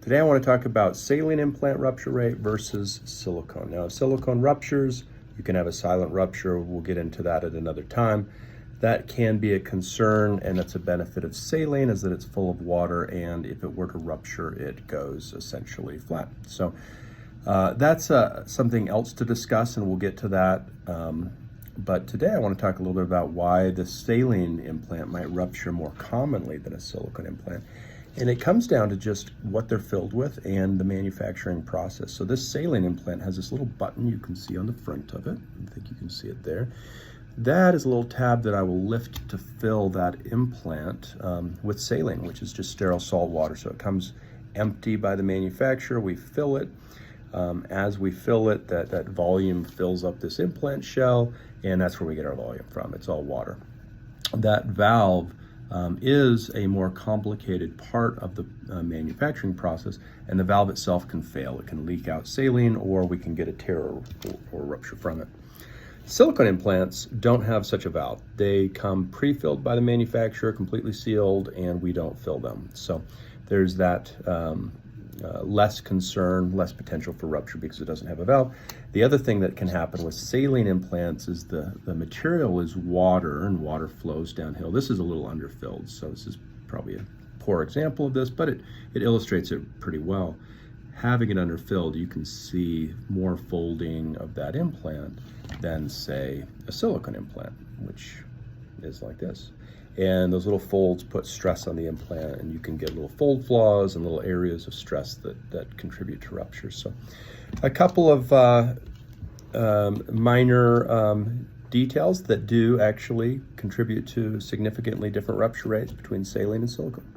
Today I want to talk about saline implant rupture rate versus silicone. Now, if silicone ruptures, you can have a silent rupture. We'll get into that at another time. That can be a concern, and that's a benefit of saline, is that it's full of water, and if it were to rupture, it goes essentially flat. So that's something else to discuss, and we'll get to that. But today I want to talk a little bit about why the saline implant might rupture more commonly than a silicone implant. And it comes down to just what they're filled with and the manufacturing process. So this saline implant has this little button you can see on the front of it. I think you can see it there. That is a little tab that I will lift to fill that implant with saline, which is just sterile salt water. So it comes empty by the manufacturer. We fill it. As we fill it, that volume fills up this implant shell, and that's where we get our volume from. It's all water. That valve is a more complicated part of the manufacturing process, and the valve itself can fail. It can leak out saline, or we can get a tear or rupture from it. Silicone implants don't have such a valve. They come pre-filled by the manufacturer, completely sealed, and we don't fill them. So there's that less concern, less potential for rupture because it doesn't have a valve. The other thing that can happen with saline implants is the material is water, and water flows downhill. This is a little underfilled, so this is probably a poor example of this, but it illustrates it pretty well. Having it underfilled, you can see more folding of that implant than, say, a silicone implant, which is like this. And those little folds put stress on the implant, and you can get little fold flaws and little areas of stress that contribute to rupture. So a couple of minor details that do actually contribute to significantly different rupture rates between saline and silicone.